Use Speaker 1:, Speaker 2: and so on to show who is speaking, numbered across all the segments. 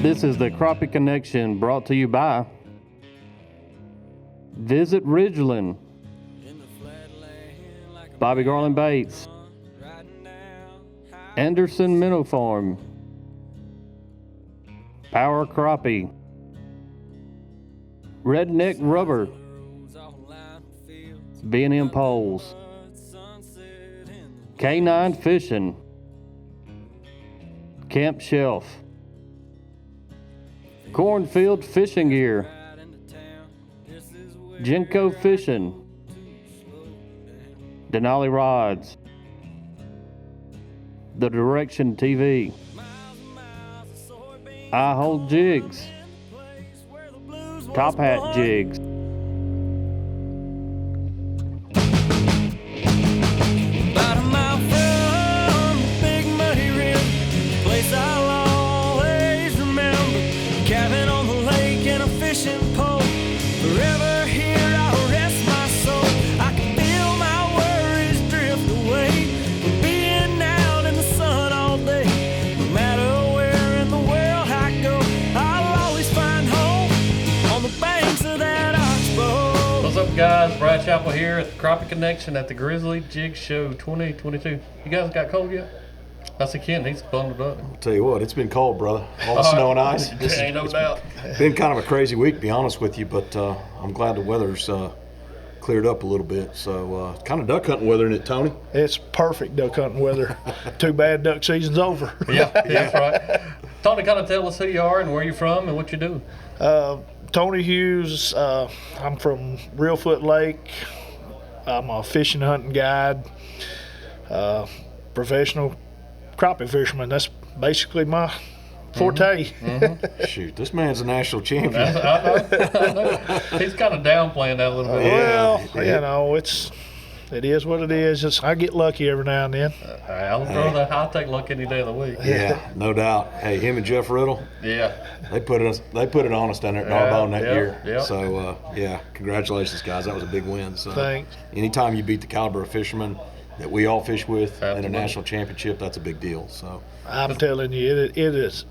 Speaker 1: This is the Crappie Connection, brought to you by Visit Ridgeland, Bobby Garland Baits, Anderson Minnow Farm, Power Crappie, Redneck Rubber, B&M Poles, K9 Fishing, Camp Shelf, Cornfield Fishing Gear, Genco Fishing, Denali Rods, The Direction TV, I Hold Jigs, Top Hat Jigs,
Speaker 2: About a mile from the big muddy river, place I'll always remember. Cabin on the lake and a fishing pole. Forever here I'll rest my soul. I can feel my worries drift away from being out in the sun all day. No matter where in the world I go, I'll always find home on the banks of that oxbow.
Speaker 1: What's up, guys? Brad Chappell here at the Crappie Connection at the Grizzly Jig Show 2022. You guys got cold yet? I see Ken, he's bundled up.
Speaker 3: I'll tell you what, it's been cold, brother. All the snow and ice.
Speaker 1: Ain't no doubt.
Speaker 3: Been kind of a crazy week, to be honest with you, but I'm glad the weather's cleared up a little bit. So kind of duck hunting weather, isn't it, Tony?
Speaker 4: It's perfect duck hunting weather. Too bad duck season's over.
Speaker 1: Yeah, that's right. Tony, kind of tell us who you are and where you're from and what you do.
Speaker 4: Tony Hughes. I'm from Reelfoot Lake. I'm a fishing hunting guide, professional crappie fisherman. That's basically my forte.
Speaker 3: Shoot, this man's a national champion.
Speaker 1: I know. He's kind of downplaying that a little bit.
Speaker 4: Well,
Speaker 3: Yeah.
Speaker 4: you know, it is what it is. I get lucky every now and then.
Speaker 1: I'll take luck any day of the week.
Speaker 3: Yeah, no doubt. Hey, him and Jeff Riddle,
Speaker 1: Yeah.
Speaker 3: they put it on us down there at Narbonne that
Speaker 1: Yeah,
Speaker 3: year.
Speaker 1: yeah.
Speaker 3: So yeah, congratulations, guys. That was a big win. So
Speaker 4: Thanks.
Speaker 3: anytime you beat the caliber of fishermen that we all fish with in
Speaker 1: Absolutely.
Speaker 3: a national championship, that's a big deal. So
Speaker 4: I'm telling you, it is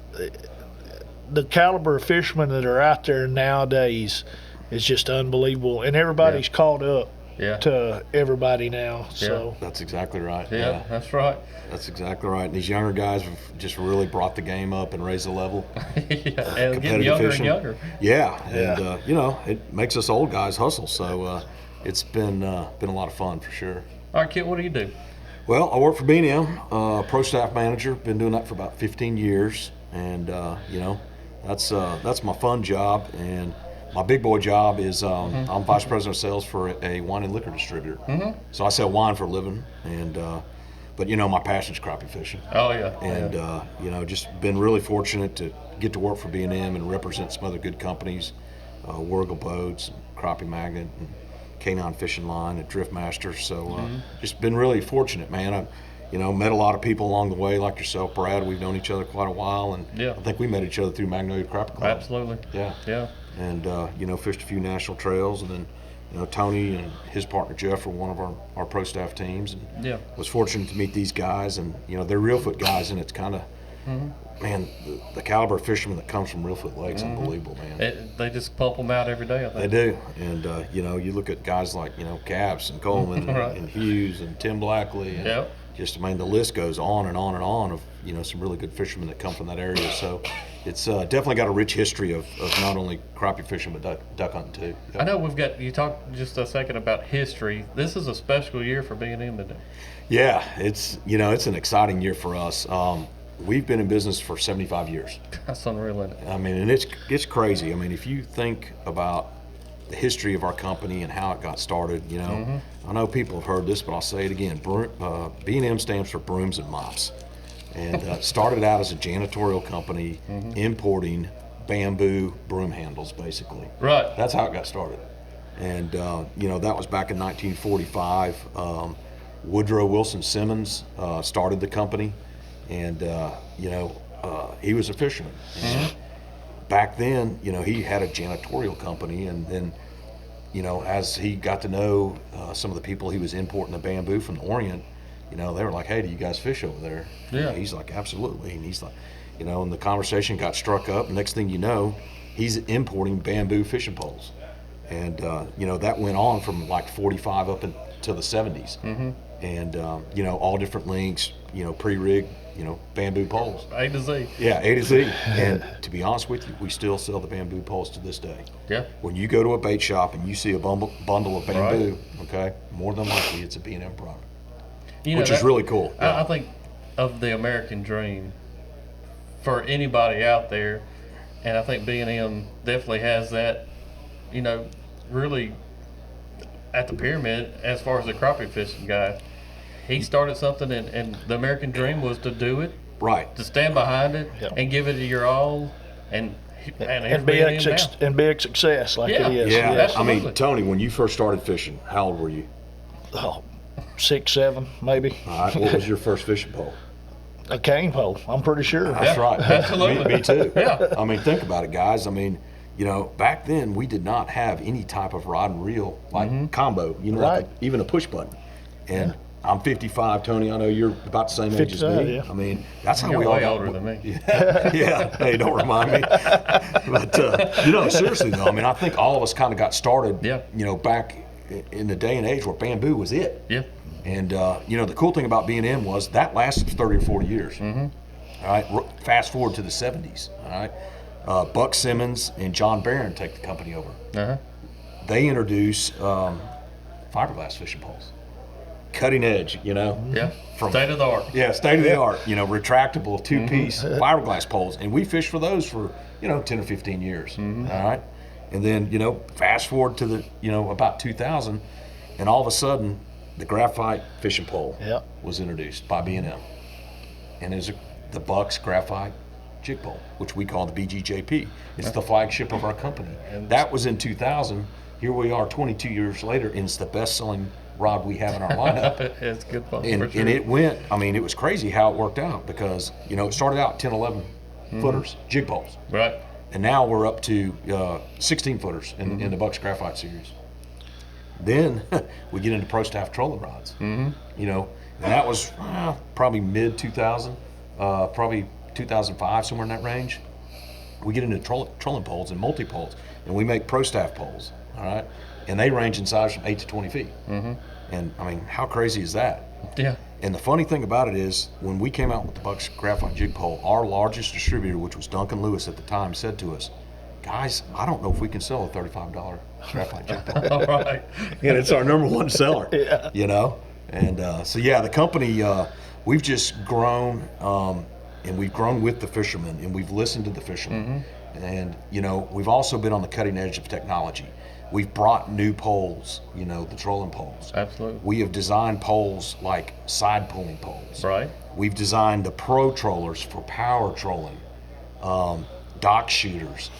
Speaker 4: the caliber of fishermen that are out there nowadays is just unbelievable, and everybody's caught up
Speaker 1: Yeah.
Speaker 4: to everybody now. So
Speaker 3: that's exactly right.
Speaker 1: Yeah, that's right.
Speaker 3: That's exactly right. And these younger guys have just really brought the game up and raised the level.
Speaker 1: Yeah. And getting
Speaker 3: Competitive
Speaker 1: younger
Speaker 3: fishing.
Speaker 1: and younger.
Speaker 3: Yeah, and you know, it makes us old guys hustle. So it's been a lot of fun for sure.
Speaker 1: All right, Kit, what do you do?
Speaker 3: Well, I work for B&M, pro staff manager. Been doing that for about 15 years, and you know, that's my fun job. And my big boy job is I'm vice president of sales for a wine and liquor distributor. So I sell wine for a living, and but you know, my passion's crappie fishing.
Speaker 1: Oh, yeah.
Speaker 3: And you know, just been really fortunate to get to work for B&M and represent some other good companies, Warrigal Boats, Crappie Magnet, and K9 Fishing Line, and Drift Master. So just been really fortunate, man. I've you know, met a lot of people along the way, like yourself, Brad. We've known each other quite a while, and
Speaker 1: Yeah.
Speaker 3: I think we met each other through Magnolia Crappie Club.
Speaker 1: Absolutely.
Speaker 3: Yeah.
Speaker 1: Yeah.
Speaker 3: And you know, fished a few national trails, and then you know, Tony and his partner Jeff were one of our pro staff teams, and
Speaker 1: Yeah.
Speaker 3: was fortunate to meet these guys. And you know, they're Reelfoot guys, and it's kind of man, the caliber of fishermen that comes from Reelfoot Lake's unbelievable, man.
Speaker 1: They just pump them out every day, I
Speaker 3: They
Speaker 1: think.
Speaker 3: do. And you know, you look at guys like, you know, Caps and Coleman
Speaker 1: Right.
Speaker 3: and Hughes and Tim Blackley, and
Speaker 1: Yep.
Speaker 3: just, I mean, the list goes on and on and on of, you know, some really good fishermen that come from that area. So it's definitely got a rich history of not only crappie fishing but duck hunting too. Yep.
Speaker 1: I know you talked just a second about history. This is a special year for B&M today.
Speaker 3: Yeah, it's, you know, it's an exciting year for us. We've been in business for 75 years.
Speaker 1: That's unreal, isn't it?
Speaker 3: I mean, and it's crazy. I mean, if you think about the history of our company and how it got started, you know, I know people have heard this, but I'll say it again. B&M stands for Brooms and Mops, and started out as a janitorial company importing bamboo broom handles, basically.
Speaker 1: Right.
Speaker 3: That's how it got started. And you know, that was back in 1945. Woodrow Wilson Simmons started the company, and you know, he was a fisherman. And back then, you know, he had a janitorial company, and then, you know, as he got to know some of the people he was importing the bamboo from the Orient, you know, they were like, "Hey, do you guys fish over there?"
Speaker 1: Yeah.
Speaker 3: And he's like, "Absolutely." And he's like, you know, and the conversation got struck up. Next thing you know, he's importing bamboo fishing poles. And, you know, that went on from like 45 up into the 70s. And, you know, all different lengths, you know, pre-rigged, you know, bamboo poles.
Speaker 1: A to Z.
Speaker 3: Yeah, A to Z. And to be honest with you, we still sell the bamboo poles to this day.
Speaker 1: Yeah.
Speaker 3: When you go to a bait shop and you see a bundle of bamboo, okay, more than likely it's a B&M product,
Speaker 1: You know,
Speaker 3: which is really cool.
Speaker 1: I think of the American dream for anybody out there, and I think B&M definitely has that, you know, really at the pyramid as far as the crappie fishing guy. He started something, and the American dream was to do it,
Speaker 3: Right.
Speaker 1: to stand behind it, and give it your all, and
Speaker 4: be a success like
Speaker 1: Yeah.
Speaker 4: it is.
Speaker 3: Yeah.
Speaker 1: Yes.
Speaker 3: I mean,
Speaker 1: Absolutely.
Speaker 3: Tony, when you first started fishing, how old were you?
Speaker 4: Oh, 6, 7, maybe.
Speaker 3: All right. What was your first fishing pole?
Speaker 4: A cane pole, I'm pretty sure.
Speaker 3: That's right.
Speaker 1: absolutely.
Speaker 3: Me too.
Speaker 1: Yeah.
Speaker 3: I mean, think about it, guys. I mean, you know, back then we did not have any type of rod and reel like combo, you know,
Speaker 4: Right.
Speaker 3: like even a push button. And I'm 55, Tony. I know you're about the same age as
Speaker 4: 55,
Speaker 3: me.
Speaker 4: yeah.
Speaker 3: I mean, that's how
Speaker 1: You're
Speaker 3: we all
Speaker 1: way
Speaker 3: got.
Speaker 1: older than me.
Speaker 3: Yeah. Hey, don't remind me. But you know, seriously though, I mean, I think all of us kind of got started.
Speaker 1: Yeah.
Speaker 3: You know, back in the day and age where bamboo was it.
Speaker 1: Yeah.
Speaker 3: And you know, the cool thing about B&M was that lasted 30 or 40 years. All right. Fast forward to the 70s. All right. Buck Simmons and John Barron take the company over.
Speaker 1: Uh-huh.
Speaker 3: They introduce fiberglass fishing poles, cutting edge. You know.
Speaker 1: Yeah.
Speaker 3: From-
Speaker 1: State of the art.
Speaker 3: Yeah, state of the art, you know, retractable 2-piece fiberglass poles. And we fished for those for, you know, 10 or 15 years. All right. And then, you know, fast forward to the, you know, about 2000, and all of a sudden, the graphite fishing pole
Speaker 4: Yep.
Speaker 3: was introduced by B&M. And it's the Bucks graphite jig pole, which we call the BGJP. It's the flagship of our company. That was in 2000. Here we are 22 years later, and it's the best-selling rod we have in our lineup.
Speaker 1: It's good fun.
Speaker 3: And,
Speaker 1: for sure.
Speaker 3: and it went, I mean, it was crazy how it worked out because, you know, it started out 10, 11 footers, jig poles.
Speaker 1: Right.
Speaker 3: And now we're up to 16 footers in the Bucks Graphite series. Then we get into pro staff trolling rods. You know, and that was probably mid 2000, probably 2005, somewhere in that range. We get into trolling poles and multi poles, and we make pro staff poles. All right, and they range in size from 8 to 20 feet. And I mean, how crazy is that?
Speaker 1: Yeah.
Speaker 3: And the funny thing about it is, when we came out with the Bucks Graphite jig pole, our largest distributor, which was Duncan Lewis at the time, said to us, "Guys, I don't know if we can sell a $35 graphite jig pole."
Speaker 1: All right.
Speaker 3: And it's our number one seller.
Speaker 4: Yeah.
Speaker 3: You know, and so yeah, the company, we've just grown, and we've grown with the fishermen, and we've listened to the fishermen, and you know, we've also been on the cutting edge of technology. We've brought new poles, you know, the trolling poles.
Speaker 1: Absolutely.
Speaker 3: We have designed poles like side pulling poles.
Speaker 1: Right.
Speaker 3: We've designed the pro trollers for power trolling, dock shooters.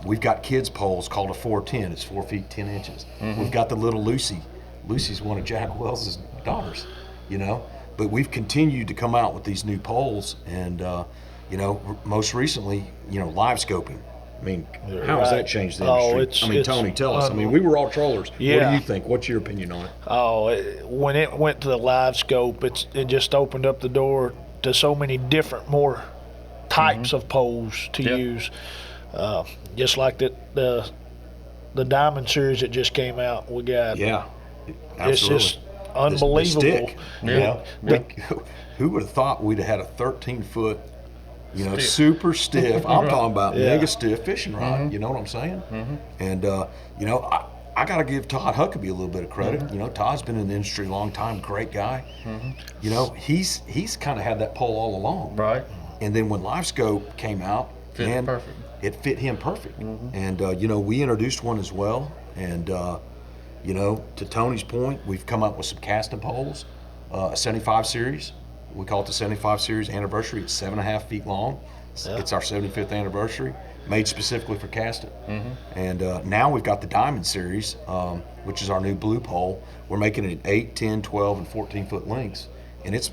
Speaker 3: We've got kids poles called a 410. It's 4 feet 10 inches. We've got the little Lucy. Lucy's one of Jack Wells's daughters, you know. But we've continued to come out with these new poles, and you know, most recently, you know, live scoping. I mean, how has that changed the
Speaker 4: Oh,
Speaker 3: industry? I mean,
Speaker 4: it's
Speaker 3: Tony, tell us. I mean, we were all trollers. What do
Speaker 4: Yeah.
Speaker 3: you think? What's your opinion on it?
Speaker 4: Oh, when it went to the live scope, it just opened up the door to so many different, more types of poles to
Speaker 1: Yep.
Speaker 4: use. Just like the Diamond series that just came out, we got.
Speaker 3: Yeah,
Speaker 4: It's
Speaker 3: absolutely.
Speaker 4: just
Speaker 3: The
Speaker 4: unbelievable.
Speaker 3: stick, you
Speaker 1: Yeah.
Speaker 3: know?
Speaker 1: Yeah.
Speaker 3: Like, who would have thought we'd have had a 13-foot, you know,
Speaker 1: Stiff.
Speaker 3: super stiff. I'm talking about
Speaker 4: Yeah.
Speaker 3: mega stiff fishing rod. You know what I'm saying? And you know, I got to give Todd Huckabee a little bit of credit. You know, Todd's been in the industry a long time, great guy. You know, he's kind of had that pole all along.
Speaker 1: Right.
Speaker 3: And then when Live Scope came out,
Speaker 1: Fit
Speaker 3: man,
Speaker 1: perfect.
Speaker 3: it fit him perfect. And you know, we introduced one as well. And you know, to Tony's point, we've come up with some casting poles, a 75 series. We call it the 75 series anniversary. It's 7.5 feet long. It's our 75th anniversary, made specifically for casting. And now we've got the Diamond series, which is our new blue pole. We're making it in 8, 10, 12, and 14-foot lengths, and it's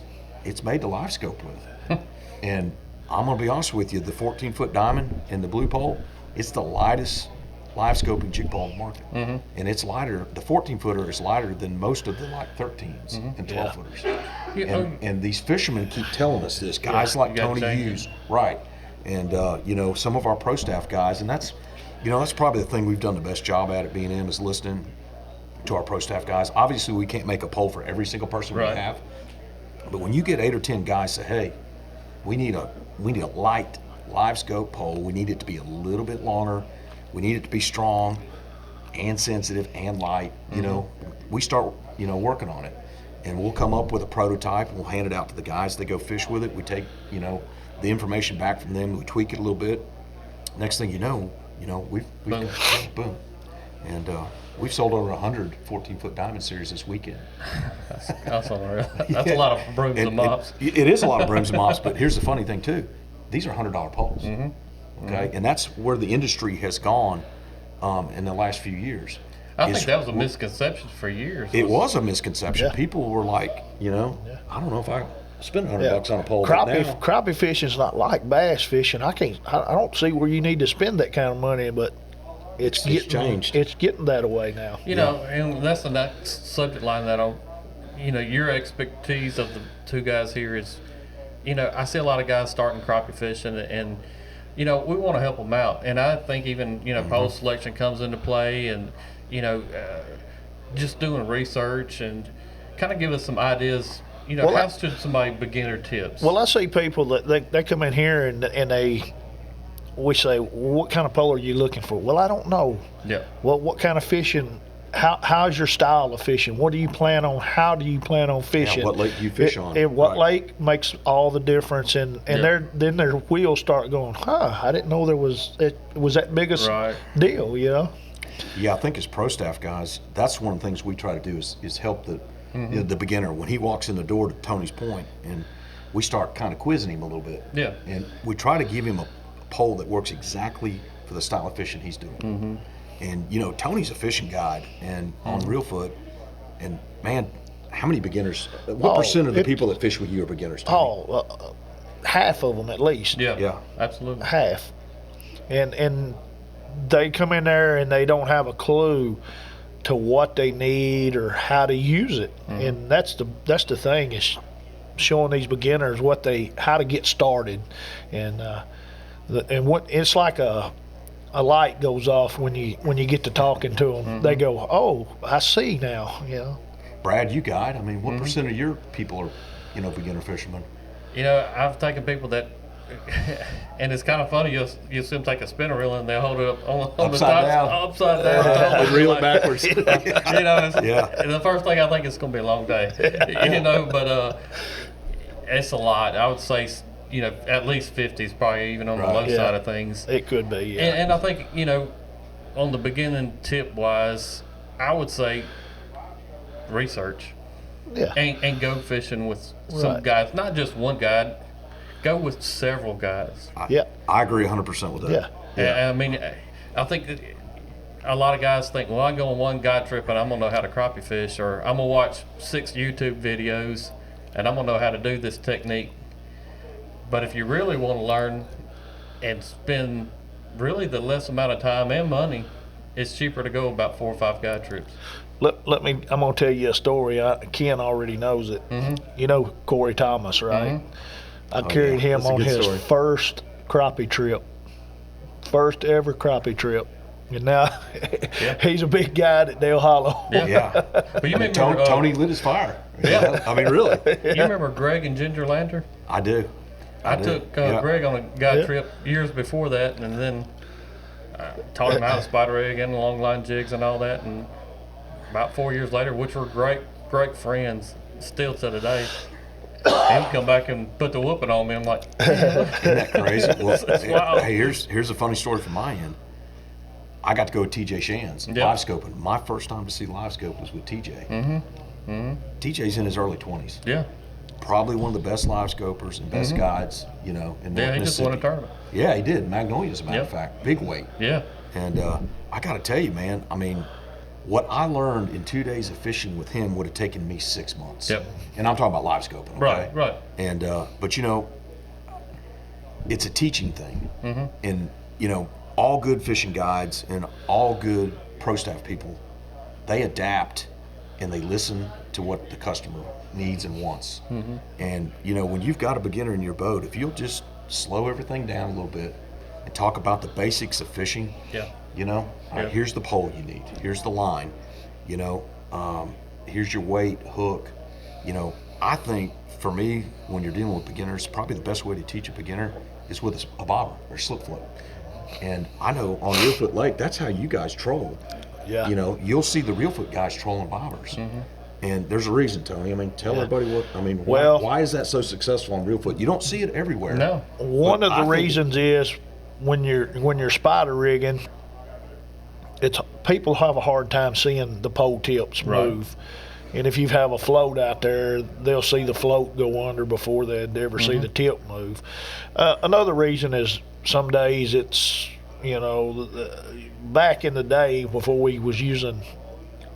Speaker 3: made to live scope with. And I'm gonna be honest with you, the 14-foot Diamond and the blue pole, it's the lightest live scoping jig ball on the market, and it's lighter. The 14-footer is lighter than most of the like 13s and 12-footers. And these fishermen keep telling us this. Guys like Tony Hughes, right? And some of our pro staff guys, and that's probably the thing we've done the best job at B&M is listening to our pro staff guys. Obviously, we can't make a poll for every single person we have, but when you get 8 or 10 guys say, "Hey, we need a light live scope pole. We need it to be a little bit longer. We need it to be strong and sensitive and light." We start working on it, and we'll come up with a prototype and we'll hand it out to the guys. They go fish with it. We take the information back from them. We tweak it a little bit. Next thing you know, we've boom, and we've sold over 100 14-foot diamond series this weekend.
Speaker 1: That's unreal. That's a lot of brooms and mops.
Speaker 3: It is a lot of brooms and mops, but here's the funny thing too. These are $100 poles. Okay, and that's where the industry has gone in the last few years.
Speaker 1: I think that was a misconception for years.
Speaker 3: It was a misconception.
Speaker 4: Yeah.
Speaker 3: People were like, I don't know if I spend $100 on a pole right now.
Speaker 4: Crappie fishing's not like bass fishing. I don't see where you need to spend that kind of money, but it's
Speaker 3: changed.
Speaker 4: It's getting that way now.
Speaker 1: And that's the next subject line that your expertise of the two guys here is, I see a lot of guys starting crappie fishing, and we want to help them out. And I think even pole selection comes into play, and just doing research and kind of give us some ideas. How should somebody beginner tips?
Speaker 4: Well, I see people that they come in here and we say, "What kind of pole are you looking for?" Well, I don't know.
Speaker 1: Yeah.
Speaker 4: Well, what kind of fishing? How's your style of fishing? What do you plan on? How do you plan on fishing?
Speaker 3: Yeah, what lake do you fish on?
Speaker 4: What lake makes all the difference? And then their wheels start going, I didn't know it was that big a deal,
Speaker 3: Yeah, I think as pro staff guys, that's one of the things we try to do is help the beginner when he walks in the door, to Tony's point, and we start kind of quizzing him a little bit.
Speaker 1: Yeah.
Speaker 3: And we try to give him a pole that works exactly for the style of fishing he's doing. And Tony's a fishing guide and on Reelfoot, and man, how many beginners? What percent of the people that fish with you are beginners? Tony?
Speaker 4: Half of them at least.
Speaker 1: Yeah, absolutely.
Speaker 4: Half, and they come in there and they don't have a clue to what they need or how to use it, and that's the thing is showing these beginners how to get started, and what it's like a light goes off when you get to talking to them. They go, "Oh, I see now."
Speaker 3: Brad, you guide. I mean, what percent of your people are beginner fishermen?
Speaker 1: I've taken people that, and it's kind of funny. You'll see them take a spinner reel and they'll hold it up on the top, upside down,
Speaker 3: and reel it backwards.
Speaker 1: And the first thing I think it's going to be a long day. But it's a lot. I would say, at least 50 is probably even on the low side of things.
Speaker 4: It could be, yeah.
Speaker 1: And I think, on the beginning tip wise, I would say research.
Speaker 4: Yeah.
Speaker 1: And go fishing with some guys, not just one guide. Go with several guys.
Speaker 3: I agree 100% with that.
Speaker 1: Yeah. I mean, I think that a lot of guys think, well, I go on one guide trip and I'm going to know how to crappie fish, or I'm going to watch 6 YouTube videos and I'm going to know how to do this technique. But if you really want to learn and spend really the less amount of time and money, it's cheaper to go about 4 or 5 guide trips.
Speaker 4: I'm going to tell you a story. Ken already knows it. You know Corey Thomas, right? I carried him on his first crappie trip. First ever crappie trip. And now he's a big guy at Dale Hollow.
Speaker 1: But you remember,
Speaker 3: Tony lit his fire. I mean, really.
Speaker 1: You remember Greg and Ginger Lander?
Speaker 3: I do.
Speaker 1: I took Greg on a guide trip years before that, and then taught him how to spider rig and long line jigs and all that. And about 4 years later, which were great friends still to today, he'd come back and put the whooping on me. I'm like,
Speaker 3: isn't that crazy? Well,
Speaker 1: that's wild.
Speaker 3: Hey, here's a funny story from my end. I got to go with TJ Shands live scoping. My first time to see live scope was with TJ. TJ's in his early 20s.
Speaker 1: Yeah.
Speaker 3: Probably one of the best live scopers and best guides, in North Mississippi.
Speaker 1: He just won a tournament.
Speaker 3: Yeah, he did. Magnolia, as a matter of fact. Big weight.
Speaker 1: Yeah.
Speaker 3: And I got to tell you, man, I mean, what I learned in 2 days of fishing with him would have taken me 6 months.
Speaker 1: Yep.
Speaker 3: And I'm talking about live scoping, okay?
Speaker 1: Right.
Speaker 3: And, but, it's a teaching thing. And, all good fishing guides and all good pro staff people, they adapt and they listen to what the customer needs and wants. And when you've got a beginner in your boat, if you'll just slow everything down a little bit and talk about the basics of fishing. All right, here's the pole you need. Here's the line. Here's your weight, hook. I think for me, when you're dealing with beginners, probably the best way to teach a beginner is with a bobber or slip float. And I know on Reelfoot Lake, that's how you guys troll.
Speaker 4: Yeah.
Speaker 3: You'll see the Reelfoot guys trolling bobbers. And there's a reason, Tony. I mean, tell everybody why is that so successful on Reelfoot? You don't see it everywhere.
Speaker 1: No.
Speaker 4: One of the reasons is when you're spider rigging, people have a hard time seeing the pole tips move. And if you have a float out there, they'll see the float go under before they'd ever see the tip move. Another reason is some days it's, back in the day before we was using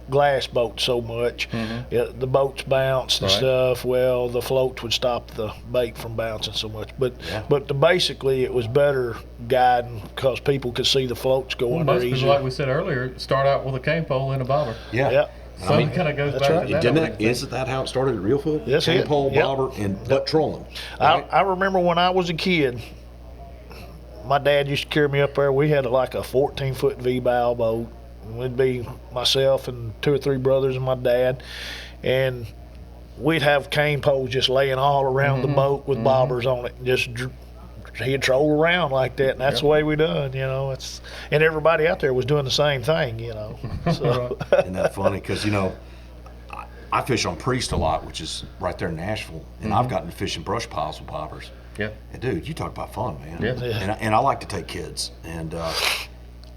Speaker 4: glass boats so much, the boats bounced and stuff. Well, the floats would stop the bait from bouncing so much. But basically it was better guiding because people could see the floats go under easier.
Speaker 1: Most people, like we said earlier, start out with a cane pole and a bobber.
Speaker 3: Yeah.
Speaker 1: So it kind of goes back to that.
Speaker 3: Isn't that how it started at Reelfoot?
Speaker 4: Yes,
Speaker 3: cane pole, bobber, but trolling. Right?
Speaker 4: I remember when I was a kid, my dad used to carry me up there. We had like a 14-foot V-bow boat. It'd be myself and 2 or 3 brothers and my dad, and we'd have cane poles just laying all around the boat with bobbers on it. And just he'd troll around like that, and that's the way we done. And everybody out there was doing the same thing. So.
Speaker 3: Isn't that funny? Because I fish on Priest a lot, which is right there in Nashville, and I've gotten to fish in brush piles with bobbers.
Speaker 1: Yeah.
Speaker 3: And dude, you talk about fun, man.
Speaker 1: Yeah.
Speaker 3: And I like to take kids, and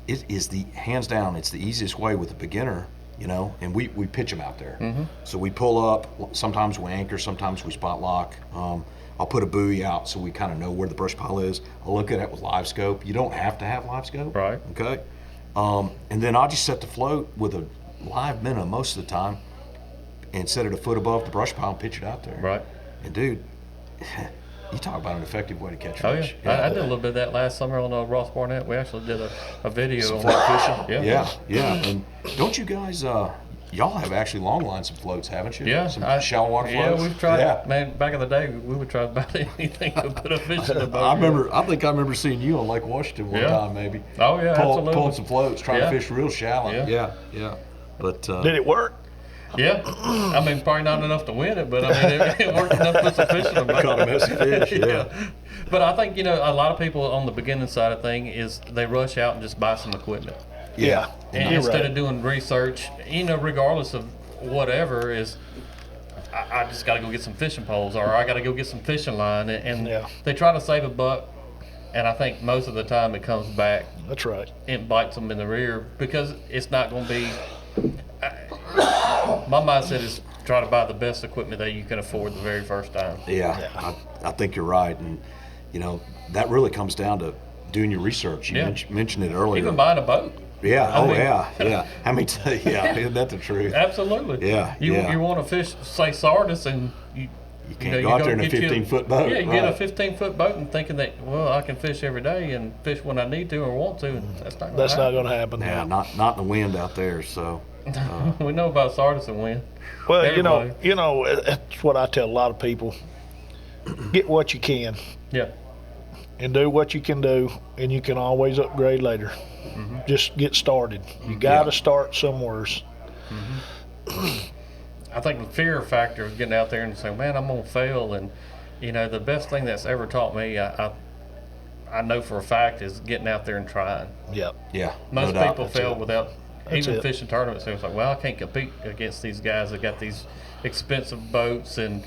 Speaker 3: it is hands down, it's the easiest way with a beginner. And we pitch them out there. So we pull up. Sometimes we anchor. Sometimes we spot lock. I'll put a buoy out so we kind of know where the brush pile is. I'll look at it with live scope. You don't have to have live scope.
Speaker 1: Right.
Speaker 3: Okay. And then I'll just set the float with a live minnow most of the time and set it a foot above the brush pile and pitch it out there.
Speaker 1: Right.
Speaker 3: And dude, you talk about an effective way to catch
Speaker 1: Oh,
Speaker 3: fish.
Speaker 1: yeah. I did a little bit of that last summer on Ross Barnett. We actually did a video on that fishing.
Speaker 3: Yeah. And don't you guys, y'all have actually long lined some floats, haven't you?
Speaker 1: Yeah.
Speaker 3: Some shallow water floats?
Speaker 1: Yeah, we've tried. Man, back in the day, we would try about anything to put a fish in the boat.
Speaker 3: I think I remember seeing you on Lake Washington one time, maybe.
Speaker 1: Oh, yeah, absolutely.
Speaker 3: Pulling some floats, trying to fish real shallow. Yeah. But
Speaker 4: did it work?
Speaker 1: Yeah. I mean, probably not enough to win it, but I mean, it worked enough to put some fish in the boat.
Speaker 3: Caught a messy fish, yeah.
Speaker 1: But I think, a lot of people on the beginning side of thing is they rush out and just buy some equipment.
Speaker 4: Yeah.
Speaker 1: And instead of doing research, regardless of whatever, I just got to go get some fishing poles, or I got to go get some fishing line, and they try to save a buck, and I think most of the time it comes back.
Speaker 4: That's right.
Speaker 1: It bites them in the rear because it's not going to be. My mindset is try to buy the best equipment that you can afford the very first time.
Speaker 3: Yeah. I think you're right, and that really comes down to doing your research. You mentioned it earlier.
Speaker 1: Even buying a boat.
Speaker 3: Yeah. Yeah. I mean, isn't that the truth?
Speaker 1: Absolutely.
Speaker 3: Yeah.
Speaker 1: You want to fish, say, Sardis, and you
Speaker 3: can't go out there in a 15-foot boat.
Speaker 1: Yeah, you get a 15-foot boat and thinking that, I can fish every day and fish when I need to or want to, and that's not going to happen.
Speaker 3: Yeah, not in the wind out there. So
Speaker 1: we know about Sardis and wind.
Speaker 4: Well, that's what I tell a lot of people: get what you can.
Speaker 1: Yeah.
Speaker 4: And do what you can do, and you can always upgrade later. Just get started. You got to start somewhere.
Speaker 1: I think the fear factor of getting out there and saying, man, I'm going to fail. And, the best thing that's ever taught me, I know for a fact, is getting out there and trying.
Speaker 4: Yep.
Speaker 3: Yeah.
Speaker 1: Most people fail without even fishing tournaments. It's like, well, I can't compete against these guys that got these expensive boats and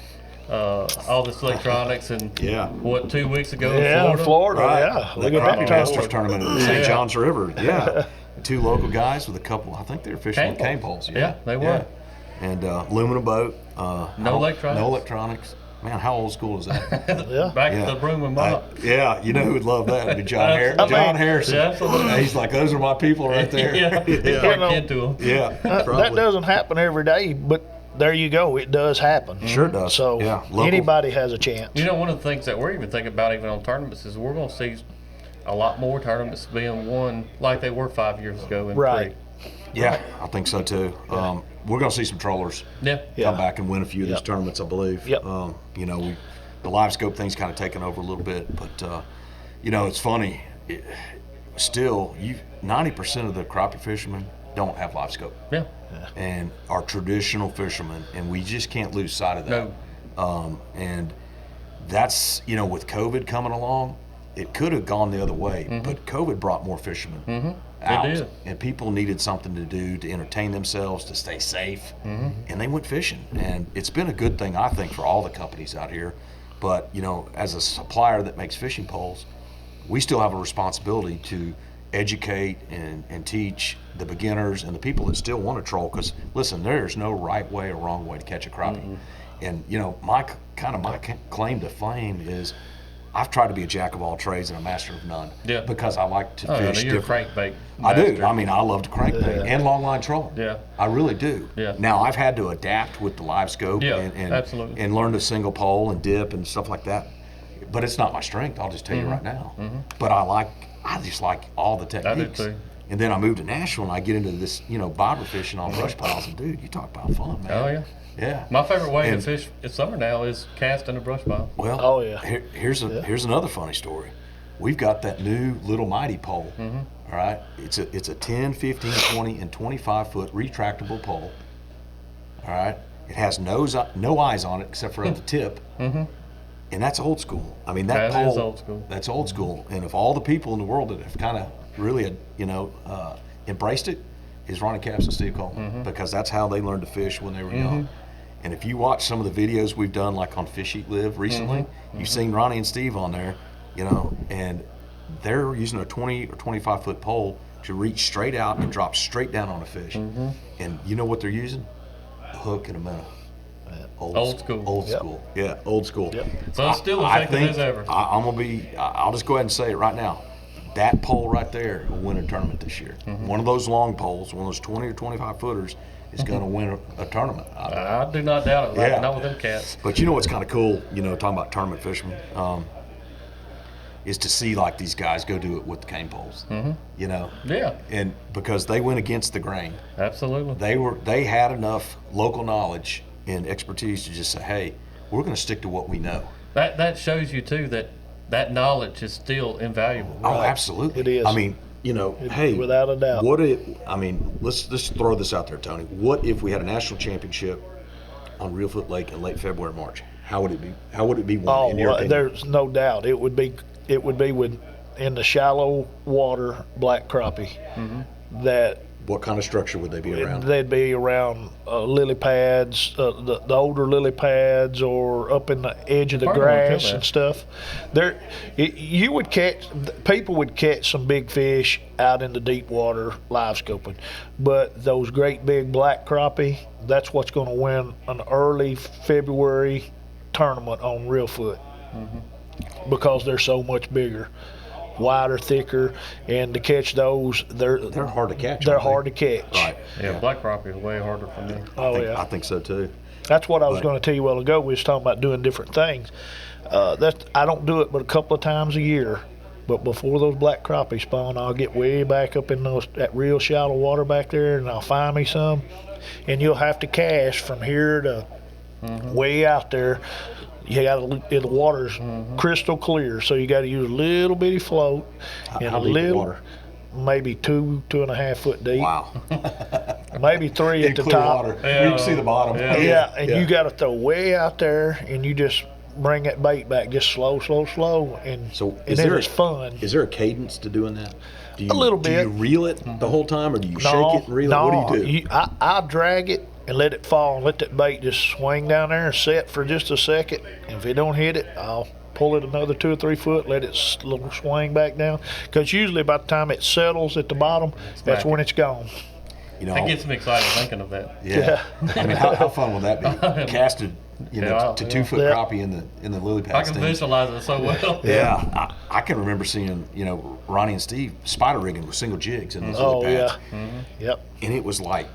Speaker 1: all this electronics. And 2 weeks ago in Florida?
Speaker 3: Right.
Speaker 4: Look
Speaker 3: The
Speaker 4: at
Speaker 3: Crappie
Speaker 4: that
Speaker 3: Masters tournament in St. John's River. Yeah. 2 local guys with a couple, I think they were fishing with cane poles.
Speaker 1: Yeah, they were.
Speaker 3: And aluminum boat.
Speaker 1: No electronics.
Speaker 3: No electronics. Man, how old school is that?
Speaker 1: Back to the broom and mop.
Speaker 3: You know who would love that? It'd be John Harrison.
Speaker 1: Yeah, absolutely.
Speaker 3: He's like, those are my people right there.
Speaker 1: Kid to him.
Speaker 3: Yeah,
Speaker 4: that doesn't happen every day, but there you go. It does happen.
Speaker 3: Sure does.
Speaker 4: So anybody has a chance.
Speaker 1: One of the things that we're even thinking about even on tournaments is we're going to see a lot more tournaments being won like they were 5 years ago in
Speaker 4: Right.
Speaker 1: Creek.
Speaker 3: Yeah, I think so too. We're going to see some trollers
Speaker 1: Yeah.
Speaker 3: come back and win a few of these
Speaker 4: Yep.
Speaker 3: tournaments, I believe.
Speaker 4: Yep.
Speaker 3: You know, the live scope thing's kind of taken over a little bit, but you know, it's funny. Still, 90% of the crappie fishermen don't have live scope,
Speaker 1: Yeah.
Speaker 3: and are traditional fishermen, and we just can't lose sight of that.
Speaker 1: No.
Speaker 3: And that's, you know, with COVID coming along, it could have gone the other way, but COVID brought more fishermen out,
Speaker 1: did.
Speaker 3: and people needed something to do to entertain themselves, to stay safe, and they went fishing. And it's been a good thing, I think, for all the companies out here. But, you know, as a supplier that makes fishing poles, we still have a responsibility to educate and teach the beginners and the people that still want to troll. Because listen, there's no right way or wrong way to catch a crappie. And you know, my claim to fame is I've tried to be a jack of all trades and a master of none.
Speaker 1: Yeah.
Speaker 3: Because I like to
Speaker 1: Oh, yeah,
Speaker 3: fish
Speaker 1: you're a
Speaker 3: different.
Speaker 1: crankbait
Speaker 3: I do.
Speaker 1: master.
Speaker 3: I mean, I love to crankbait and longline troll.
Speaker 1: Yeah.
Speaker 3: I really do.
Speaker 1: Yeah.
Speaker 3: Now I've had to adapt with the live scope
Speaker 1: Yeah,
Speaker 3: and
Speaker 1: absolutely.
Speaker 3: and learn to single pole and dip and stuff like that. But it's not my strength. I'll just tell you right now. But I just like all the techniques.
Speaker 1: too.
Speaker 3: And then I moved to Nashville and I get into this, you know, bobber fishing on brush piles. And dude, you talk about fun, man.
Speaker 1: Oh, yeah.
Speaker 3: Yeah.
Speaker 1: My favorite way to
Speaker 3: And-
Speaker 1: fish in summer now is cast in a brush pile.
Speaker 3: Well,
Speaker 4: Oh, yeah.
Speaker 3: here's another funny story. We've got that new little mighty pole. All right, it's a 10, 15, 20, and 25 foot retractable pole. All right, it has no eyes on it except for at the tip. And that's old school. I mean, that
Speaker 1: That is
Speaker 3: pole.
Speaker 1: old school.
Speaker 3: That's old school. And if all the people in the world that have kind of really, embraced it, is Ronnie Capps and Steve Coleman, because that's how they learned to fish when they were young. And if you watch some of the videos we've done, like on Fish Eat Live recently, you've seen Ronnie and Steve on there, you know, and they're using a 20 or 25 foot pole to reach straight out and drop straight down on a fish. And you know what they're using? A hook and a minnow.
Speaker 1: Old school.
Speaker 3: Old
Speaker 4: Yep.
Speaker 3: school. Yeah, old school.
Speaker 4: Yep.
Speaker 1: So it's still as effective as ever.
Speaker 3: I'll just go ahead and say it right now. That pole right there will win a tournament this year. One of those long poles, one of those 20 or 25 footers, is going to win a tournament.
Speaker 1: I do not doubt it.
Speaker 3: Yeah.
Speaker 1: Not with them cats.
Speaker 3: But you know what's kind of cool, you know, talking about tournament fishermen, is to see like these guys go do it with the cane poles. You know,
Speaker 1: Yeah,
Speaker 3: and because they went against the grain,
Speaker 1: absolutely.
Speaker 3: they had enough local knowledge and expertise to just say, hey, we're going to stick to what we know.
Speaker 1: That shows you too that knowledge is still invaluable.
Speaker 3: Oh, absolutely.
Speaker 4: It is.
Speaker 3: I mean, you know, hey,
Speaker 4: without a doubt.
Speaker 3: What if? I mean, let's throw this out there, Tony. What if we had a national championship on Reelfoot Lake in late February, March? How would it be? How would it be won?
Speaker 4: Oh,
Speaker 3: in your
Speaker 4: well,
Speaker 3: opinion?
Speaker 4: there's no doubt. It would be with in the shallow water black crappie that
Speaker 3: What kind of structure would they be around?
Speaker 4: they'd be around lily pads, the older lily pads, or up in the edge of the
Speaker 1: Probably won't tell
Speaker 4: grass
Speaker 1: that.
Speaker 4: and stuff. People would catch some big fish out in the deep water live scoping, but those great big black crappie, that's what's going to win an early February tournament on Reelfoot because they're so much bigger, wider, thicker, and to catch those, they're
Speaker 3: hard to catch.
Speaker 4: They're
Speaker 3: aren't they?
Speaker 4: hard to catch.
Speaker 3: Right.
Speaker 1: Yeah, black crappie is way harder for me.
Speaker 4: Oh,
Speaker 3: I think so too.
Speaker 4: That's what I was
Speaker 3: But-
Speaker 4: going to tell you a while ago. We was talking about doing different things. I don't do it but a couple of times a year. But before those black crappie spawn, I'll get way back up in that real shallow water back there, and I'll find me some. And you'll have to cast from here to way out there. You got the water's crystal clear, so you got to use a little bitty float and
Speaker 3: How
Speaker 4: a
Speaker 3: deep the
Speaker 4: little,
Speaker 3: water?
Speaker 4: maybe 2.5 foot deep,
Speaker 3: Wow.
Speaker 4: maybe 3
Speaker 3: In
Speaker 4: at the
Speaker 3: clear
Speaker 4: top.
Speaker 3: water,
Speaker 1: Yeah.
Speaker 3: you can see the bottom.
Speaker 1: Yeah.
Speaker 4: And you got to throw way out there, and you just bring that bait back just slow, and
Speaker 3: So
Speaker 4: and
Speaker 3: is
Speaker 4: then
Speaker 3: there
Speaker 4: it's fun.
Speaker 3: Is there a cadence to doing that? Do you,
Speaker 4: A little
Speaker 3: Do
Speaker 4: bit.
Speaker 3: you reel it the whole time, or do you shake it and reel
Speaker 4: no,
Speaker 3: it? What do you do?
Speaker 4: I drag it and let it fall and let that bait just swing down there and set for just a second. And if it don't hit it, I'll pull it another 2 or 3 foot, let it little swing back down. Because usually by the time it settles at the bottom, that's when it's gone.
Speaker 3: You know,
Speaker 1: That gets me excited thinking of that.
Speaker 3: yeah. I mean, how fun would that be? Casted,
Speaker 1: Yeah,
Speaker 3: to
Speaker 1: yeah.
Speaker 3: 2 foot
Speaker 4: Yeah.
Speaker 3: crappie in the lily pad
Speaker 1: I can
Speaker 3: stands.
Speaker 1: visualize it so well.
Speaker 3: Yeah, I can remember seeing, Ronnie and Steve spider rigging with single jigs in those
Speaker 4: Oh,
Speaker 3: lily pads.
Speaker 4: yeah. Yep.
Speaker 3: And it was like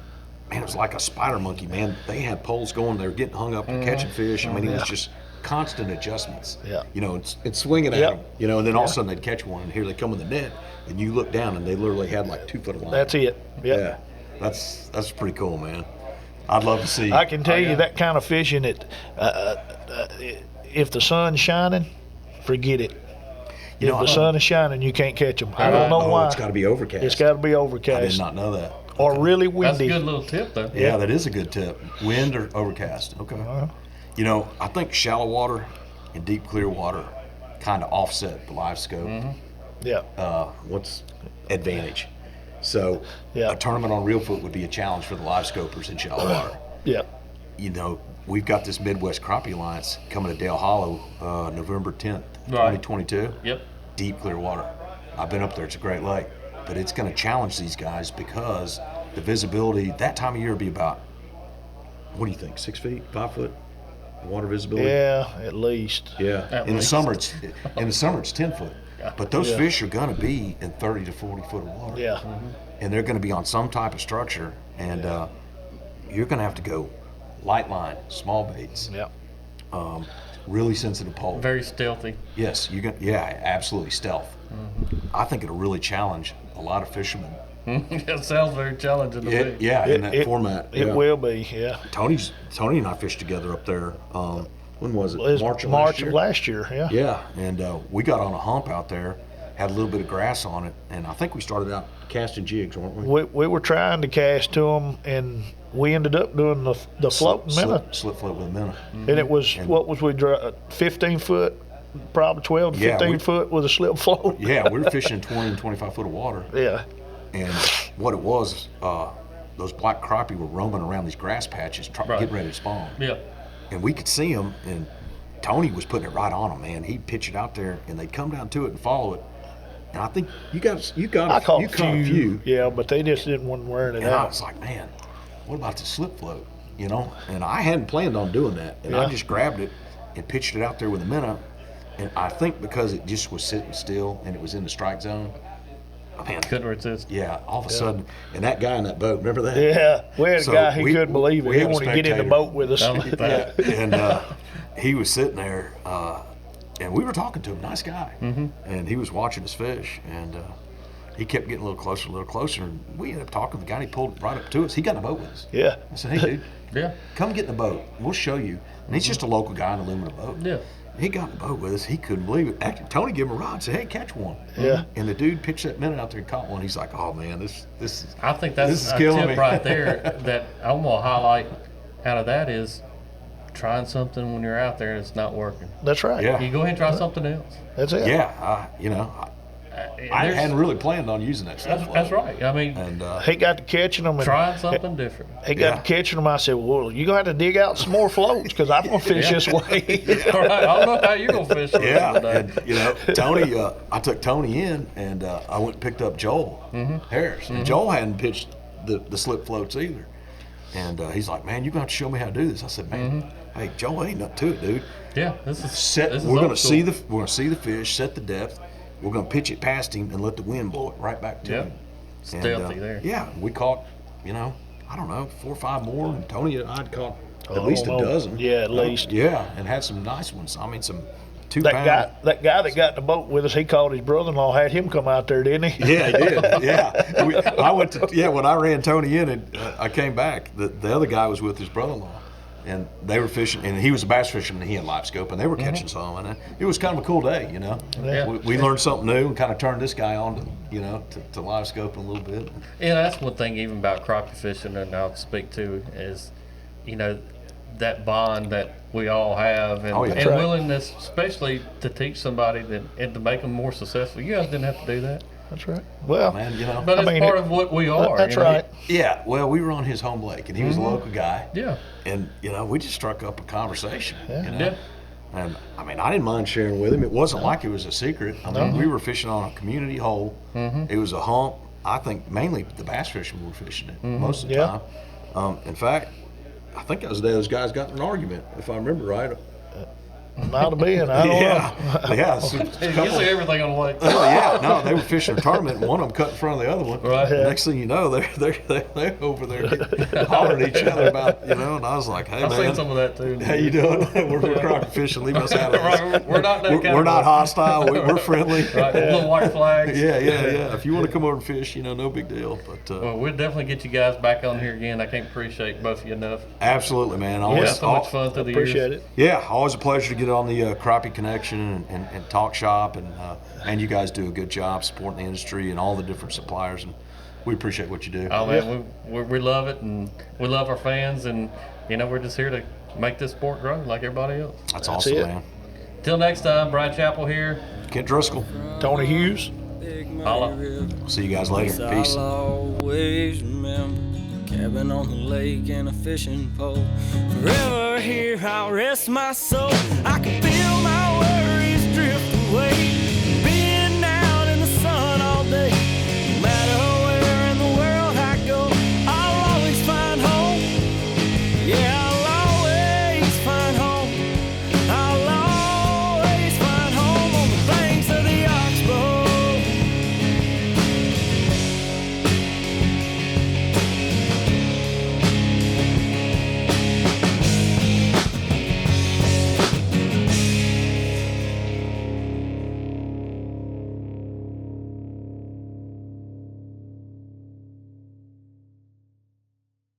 Speaker 3: a spider monkey, man. They had poles going. They were getting hung up and catching fish. I mean, it was just constant adjustments.
Speaker 4: Yeah.
Speaker 3: You know, it's swinging at
Speaker 4: Yep.
Speaker 3: them, you know, and then all of a sudden they'd catch one, and here they come in the net, and you look down, and they literally had like 2 foot of line.
Speaker 4: That's it. Yep.
Speaker 3: Yeah, that's pretty cool, man. I'd love to see.
Speaker 4: I can tell
Speaker 1: yeah.
Speaker 4: you that kind of fishing, if the sun's shining, forget it.
Speaker 3: You
Speaker 4: If
Speaker 3: know,
Speaker 4: the sun is shining, you can't catch them. I don't know
Speaker 3: Oh,
Speaker 4: why.
Speaker 3: it's got to be overcast.
Speaker 4: It's got to be
Speaker 3: I
Speaker 4: overcast
Speaker 3: did not know that.
Speaker 4: or really
Speaker 1: That's a
Speaker 4: windy.
Speaker 1: good little tip, though.
Speaker 3: Yeah, that is a good tip. Wind or overcast. Okay. You know, I think shallow water and deep clear water kind of offset the live scope.
Speaker 4: Yeah.
Speaker 3: What's advantage? So
Speaker 4: Yeah.
Speaker 3: a tournament on reel foot would be a challenge for the live scopers in shallow water.
Speaker 4: Yeah.
Speaker 3: You know, we've got this Midwest Crappie Alliance coming to Dale Hollow November 10th,
Speaker 1: Right.
Speaker 3: 2022.
Speaker 1: Yep.
Speaker 3: Deep clear water. I've been up there. It's a great lake. But it's going to challenge these guys because the visibility that time of year would be about, what do you think, 6 feet, 5 foot water visibility?
Speaker 4: Yeah, at least.
Speaker 3: Yeah.
Speaker 1: At
Speaker 3: In the
Speaker 1: least.
Speaker 3: summer, it's 10 foot. But those
Speaker 4: Yeah.
Speaker 3: fish are going to be in 30 to 40 foot of water.
Speaker 4: Yeah.
Speaker 3: And they're going to be on some type of structure. And you're going to have to go light line, small baits,
Speaker 4: Yeah.
Speaker 3: really sensitive pole.
Speaker 1: Very stealthy.
Speaker 3: Yes, yeah, absolutely stealth. I think it'll really challenge a lot of fishermen.
Speaker 1: That sounds very challenging to me.
Speaker 3: Yeah, in that format.
Speaker 4: It
Speaker 3: yeah.
Speaker 4: will be. Yeah.
Speaker 3: Tony and I fished together up there. When was it?
Speaker 4: Well, it's
Speaker 3: March of
Speaker 4: last year. Yeah.
Speaker 3: Yeah, and we got on a hump out there, had a little bit of grass on it, and I think we started out casting jigs, weren't we?
Speaker 4: We were trying to cast to them, and we ended up doing the floating minnow.
Speaker 3: Slip float with a minnow.
Speaker 4: And it was, what was we, 15 foot, probably 12 to
Speaker 3: Yeah,
Speaker 4: 15 foot with a slip float.
Speaker 3: Yeah, we were fishing 20 and 25 foot of water,
Speaker 4: Yeah.
Speaker 3: and what it was, those black crappie were roaming around these grass patches,
Speaker 1: Right.
Speaker 3: getting ready to spawn.
Speaker 1: Yeah.
Speaker 3: And we could see them, and Tony was putting it right on them, man. He'd pitch it out there, and they'd come down to it and follow it. And I think you got
Speaker 4: I caught
Speaker 3: a few.
Speaker 4: Yeah, but they just didn't want wearing it
Speaker 3: And I
Speaker 4: out.
Speaker 3: was like, man, what about the slip float? You know? And I hadn't planned on doing that. And I
Speaker 4: Yeah.
Speaker 3: just grabbed it and pitched it out there with a minnow. And I think because it just was sitting still and it was in the strike zone, man,
Speaker 1: Couldn't resist.
Speaker 3: yeah, all of a sudden, and that guy in that boat, remember that?
Speaker 4: Yeah, we had a
Speaker 3: So
Speaker 4: guy, he
Speaker 3: we-
Speaker 4: couldn't believe it.
Speaker 3: we
Speaker 4: He
Speaker 3: had a
Speaker 4: wanted to get in the
Speaker 3: spectator.
Speaker 4: boat with us.
Speaker 1: I like that.
Speaker 3: And he was sitting there, and we were talking to him, nice guy. And he was watching us fish, and he kept getting a little closer, and we ended up talking to the guy, and he pulled right up to us. He got in the boat with us.
Speaker 4: Yeah.
Speaker 3: I said, hey, dude,
Speaker 1: Yeah.
Speaker 3: come get in the boat. We'll show you. And he's just a local guy in an aluminum boat.
Speaker 1: Yeah.
Speaker 3: He got in the boat with us. He couldn't believe it. Actually, Tony gave him a rod and said, hey, catch one.
Speaker 4: Yeah.
Speaker 3: And the dude pitched that minnow out there and caught one. He's like, oh, man, this is
Speaker 1: I think
Speaker 3: this
Speaker 1: that's
Speaker 3: is
Speaker 1: a
Speaker 3: killing
Speaker 1: tip
Speaker 3: me.
Speaker 1: right there that I'm going to highlight out of that is trying something when you're out there and it's not working.
Speaker 4: That's right.
Speaker 3: Yeah.
Speaker 1: You go ahead and try something else.
Speaker 4: That's it.
Speaker 3: Yeah, I
Speaker 1: There's-
Speaker 3: hadn't really planned on using that stuff.
Speaker 1: That's right. I mean,
Speaker 3: And
Speaker 4: He got to catching them. And
Speaker 1: trying something different.
Speaker 4: He got
Speaker 3: Yeah.
Speaker 4: to catching them. I said, well, you're going to have to dig out some more floats because I'm going to fish this way.
Speaker 1: All right. I don't know how you're going to fish the rest
Speaker 3: yeah,
Speaker 1: of the day.
Speaker 3: and you know, Tony, I took Tony in, and I went and picked up Joel Harris, and Joel hadn't pitched the slip floats either. And he's like, man, you're going to have to show me how to do this. I said, man, hey, Joel, ain't nothing to it, dude.
Speaker 1: Yeah. This is
Speaker 3: Set.
Speaker 1: this is
Speaker 3: We're
Speaker 1: old
Speaker 3: going to see
Speaker 1: school.
Speaker 3: we're going to see the fish, set the depth. We're going to pitch it past him and let the wind blow it right back to
Speaker 1: Yeah.
Speaker 3: him. And,
Speaker 1: Stealthy there.
Speaker 3: Yeah, we caught, I don't know, 4 or 5 more, and Tony and I'd caught at least a
Speaker 4: Oh,
Speaker 3: dozen.
Speaker 4: yeah, at least.
Speaker 3: Yeah, and had some nice ones. I mean, some 2
Speaker 4: That
Speaker 3: pound.
Speaker 4: guy that got in the boat with us, he called his brother-in-law, had him come out there, didn't he?
Speaker 3: Yeah, he did. Yeah, I went to when I ran Tony in, and I came back. The other guy was with his brother-in-law, and they were fishing, and he was a bass fisherman, and he had live scope, and they were catching some, and it was kind of a cool day, you know.
Speaker 1: Yeah.
Speaker 3: We learned something new and kind of turned this guy on to live scope a little bit.
Speaker 1: Yeah, that's one thing even about crappie fishing, and I'll speak to is, that bond that we all have, and,
Speaker 3: Oh, yeah.
Speaker 1: and
Speaker 3: That's
Speaker 4: right.
Speaker 1: willingness, especially to teach somebody that, and to make them more successful. You guys didn't have to do that,
Speaker 4: That's right. Well,
Speaker 3: Man,
Speaker 1: but
Speaker 4: I
Speaker 1: it's
Speaker 4: mean,
Speaker 1: part of what we are.
Speaker 4: that's right.
Speaker 3: Yeah, well, we were on his home lake, and he was a local guy.
Speaker 1: Yeah,
Speaker 3: And, we just struck up a conversation,
Speaker 1: yeah,
Speaker 3: And, I mean, I didn't mind sharing with him. It wasn't like it was a secret. I mean, we were fishing on a community hole. It was a hump. I think mainly the bass fishermen were fishing it most of the
Speaker 4: Yeah.
Speaker 3: time. In fact, I think that was the day those guys got in an argument, if I remember right.
Speaker 4: Might have been. I don't know.
Speaker 3: Yeah.
Speaker 1: You see everything on the lake.
Speaker 3: Oh yeah, no, they were fishing a tournament, and one of them cut in front of the other one.
Speaker 1: Right.
Speaker 3: The next thing you know, they're over there hollering at each other about, and I was like, hey
Speaker 1: I've
Speaker 3: man,
Speaker 1: seen some of that too.
Speaker 3: how you doing? we're crappie fishing. Leave us out of this.
Speaker 1: Right, we're not that kind
Speaker 3: We're
Speaker 1: of
Speaker 3: not
Speaker 1: boat.
Speaker 3: hostile. We're friendly.
Speaker 1: Right, little white flags.
Speaker 3: Yeah. If you want to come over and fish, no big deal. But
Speaker 1: Well, we'll definitely get you guys back on here again. I can't appreciate both of you enough.
Speaker 3: absolutely, man.
Speaker 1: We
Speaker 3: Always,
Speaker 1: had so much fun through the
Speaker 4: Appreciate
Speaker 1: years.
Speaker 4: it.
Speaker 3: Yeah, always a pleasure to get on the Crappie Connection and talk shop, and you guys do a good job supporting the industry and all the different suppliers, and we appreciate what you do.
Speaker 1: Oh man, we love it, and we love our fans, and we're just here to make this sport grow like everybody else.
Speaker 3: That's awesome,
Speaker 4: it.
Speaker 3: man.
Speaker 1: Till next time, Brian Chappell here.
Speaker 3: Kent Driscoll.
Speaker 4: Tony Hughes.
Speaker 1: Holla.
Speaker 3: See you guys later. Peace.
Speaker 2: I'll always remember cabin on the lake and a fishing pole. Forever here I'll rest my soul. I can